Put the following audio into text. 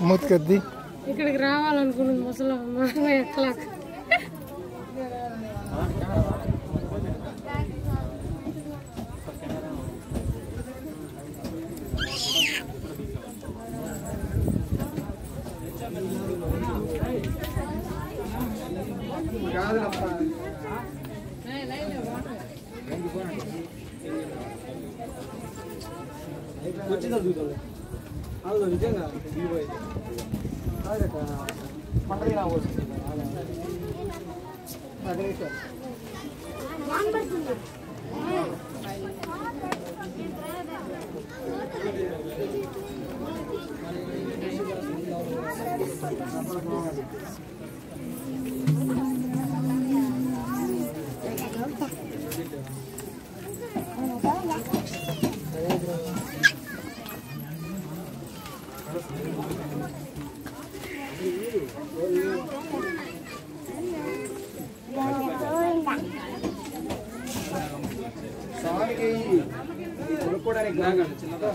మూతికద్ది ఇక్కడికి రావాలనుకున్నాను ముసలమ్మ ఎట్లా వచ్చిందా చూద్దాం అందులో నిజంగా పండుగ స్వామికి కొనుక్కోవడానికి బాగా చిన్నగా